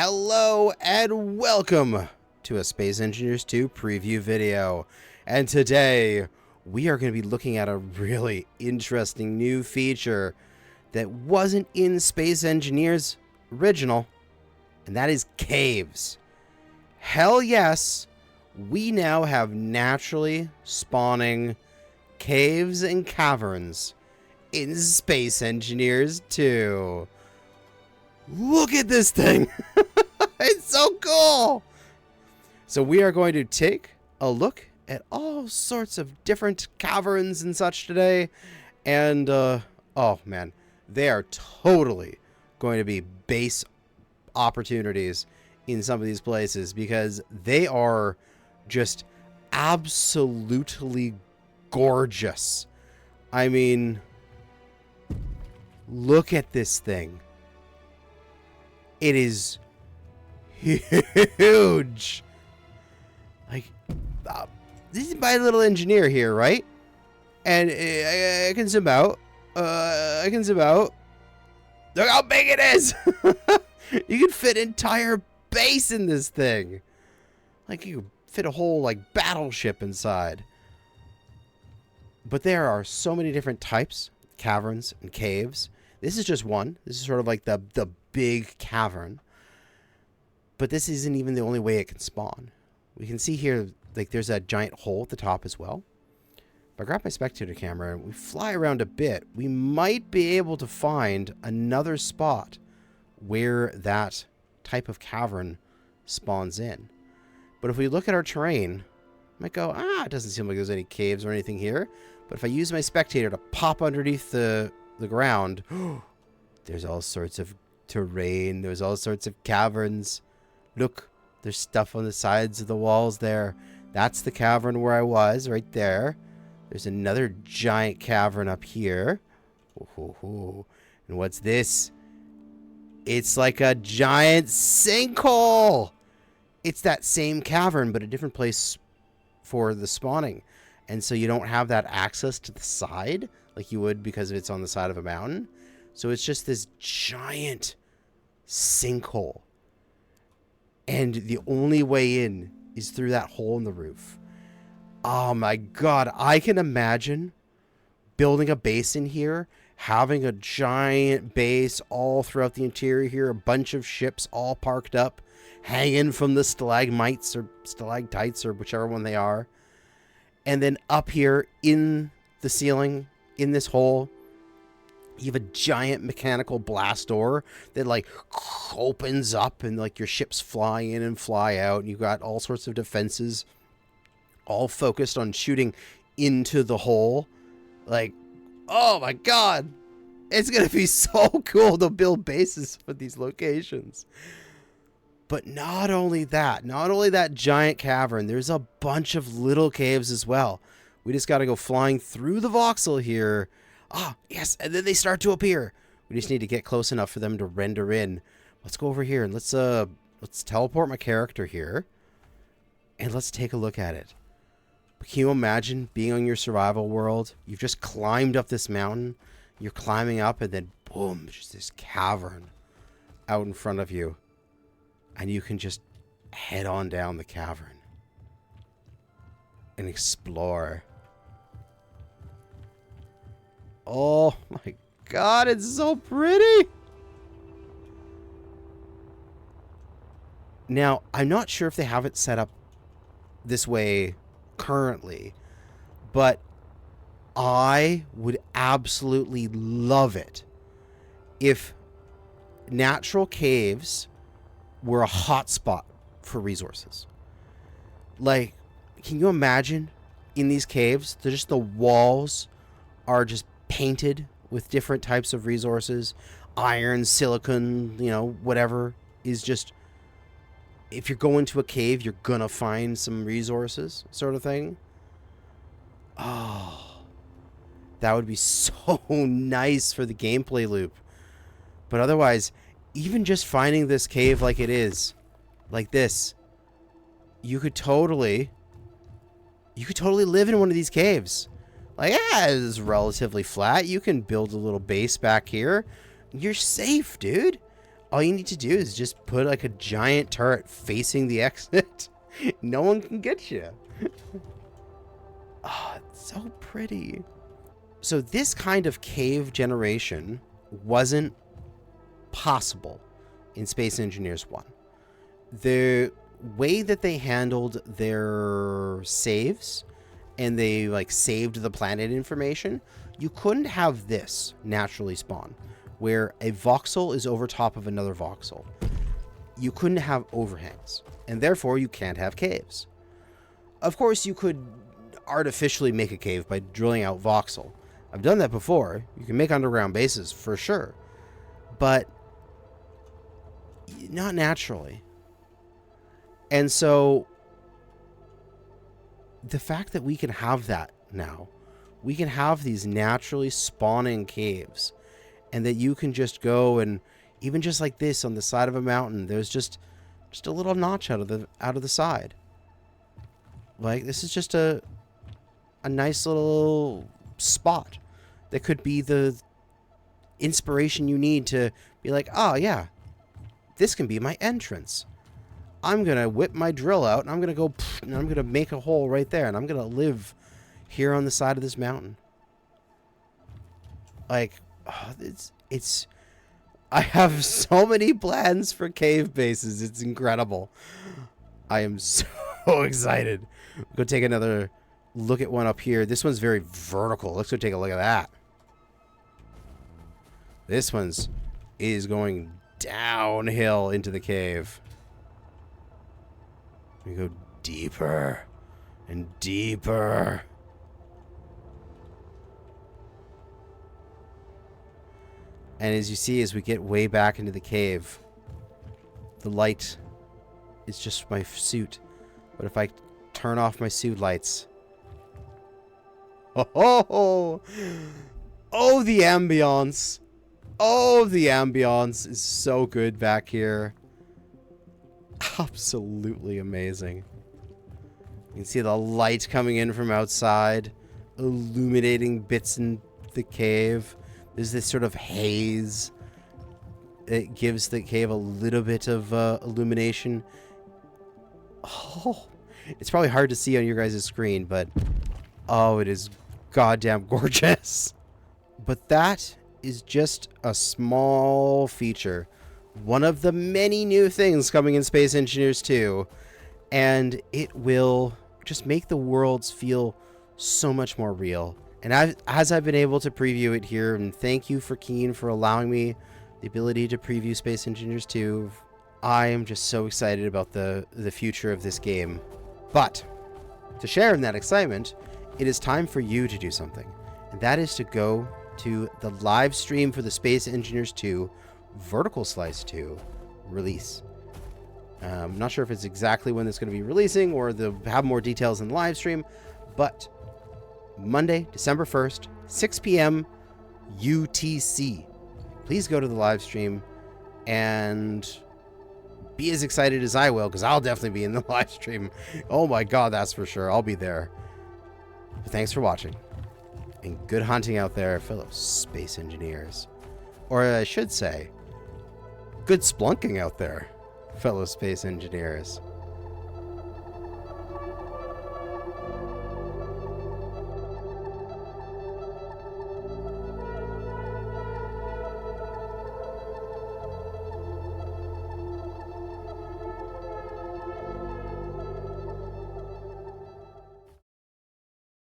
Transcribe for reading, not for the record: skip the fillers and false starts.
Hello and welcome to a Space Engineers 2 preview video. And today we are going to be looking at a really interesting new feature that wasn't in Space Engineers original, and that is caves. Hell yes, we now have naturally spawning caves and caverns in Space Engineers 2. Look at this thing. It's so cool. So we are going to take a look at all sorts of different caverns and such today. And, oh man, they are totally going to be base opportunities in some of these places because they are just absolutely gorgeous. I mean, look at this thing. It is huge. Like, this is my little engineer here, right? And I can zoom out. I can zoom out. Look how big it is. You can fit an entire base in this thing. Like, you could fit a whole, like, battleship inside. But there are so many different types, caverns and caves. This is just one. This is sort of like the big cavern. But this isn't even the only way it can spawn. We can see here, like, there's a giant hole at the top as well. If I grab my spectator camera and we fly around a bit, we might be able to find another spot where that type of cavern spawns in. But if we look at our terrain, I might go, it doesn't seem like there's any caves or anything here. But if I use my spectator to pop underneath the ground, there's all sorts of terrain. There's all sorts of caverns. Look, there's stuff on the sides of the walls there. That's the cavern where I was, right there. There's another giant cavern up here. Ooh. And what's this? It's like a giant sinkhole. It's that same cavern, but a different place for the spawning. And so you don't have that access to the side like you would because it's on the side of a mountain. So it's just this giant sinkhole. And the only way in is through that hole in the roof. Oh my god, I can imagine building a base in here, having a giant base all throughout the interior here, a bunch of ships all parked up, hanging from the stalagmites or stalactites or whichever one they are. And then up here in the ceiling, in this hole, you have a giant mechanical blast door that, like, opens up and, like, your ships fly in and fly out. And you've got all sorts of defenses all focused on shooting into the hole. Like, oh my god. It's going to be so cool to build bases for these locations. But not only that giant cavern, there's a bunch of little caves as well. We just got to go flying through the voxel here. Yes, and then they start to appear. We just need to get close enough for them to render in. Let's go over here and let's teleport my character here. And let's take a look at it. But can you imagine being on your survival world? You've just climbed up this mountain. You're climbing up and then boom, just this cavern out in front of you. And you can just head on down the cavern and explore. Oh my god, it's so pretty! Now, I'm not sure if they have it set up this way currently, but I would absolutely love it if natural caves were a hotspot for resources. Like, can you imagine in these caves, just the walls are just painted with different types of resources, iron, silicon, you know, whatever is just, if you're going to a cave, you're gonna find some resources sort of thing. Oh, that would be so nice for the gameplay loop. But otherwise, even just finding this cave like it is, like this, you could totally live in one of these caves. Like, it's relatively flat. You can build a little base back here. You're safe, dude. all you need to do is just put like a giant turret facing the exit. No one can get you. Oh, it's so pretty. So this kind of cave generation wasn't possible in Space Engineers 1. The way that they handled their saves, and they like saved the planet information, you couldn't have this naturally spawn, where a voxel is over top of another voxel. You couldn't have overhangs, and therefore you can't have caves. Of course, you could artificially make a cave by drilling out voxel. I've done that before. You can make underground bases for sure, but not naturally. And so the fact that we can have that now, we can have these naturally spawning caves, and that you can just go, and even just like this on the side of a mountain, there's just a little notch out of the side. Like, this is just a nice little spot that could be the inspiration you need to be like, oh yeah, this can be my entrance. I'm going to whip my drill out, and I'm going to go, and I'm going to make a hole right there, and I'm going to live here on the side of this mountain. Like, oh, it's, I have so many plans for cave bases. It's incredible. I am so excited. Go take another look at one up here. This one's very vertical. Let's go take a look at that. This one's is going downhill into the cave. We go deeper and deeper. And as you see, as we get way back into the cave, the light is just my suit. But if I turn off my suit lights... Oh, the ambiance. Oh, the ambiance is so good back here. Absolutely amazing. You can see the light coming in from outside, illuminating bits in the cave. There's this sort of haze. It gives the cave a little bit of illumination. Oh, it's probably hard to see on your guys' screen, but oh, it is goddamn gorgeous. But that is just a small feature. One of the many new things coming in Space Engineers 2, and it will just make the worlds feel so much more real. And as I've been able to preview it here, and thank you for Keen for allowing me the ability to preview Space Engineers 2, I am just so excited about the future of this game. But to share in that excitement, it is time for you to do something, and that is to go to the live stream for the Space Engineers 2 Vertical Slice 2 release. I'm not sure if it's exactly when it's going to be releasing, or they'll have more details in the live stream, but Monday, December 1st, 6 p.m. UTC. Please go to the live stream and be as excited as I will, because I'll definitely be in the live stream. Oh my god, that's for sure. I'll be there. But thanks for watching, and good hunting out there, fellow space engineers. Or I should say, good splunking out there, fellow space engineers.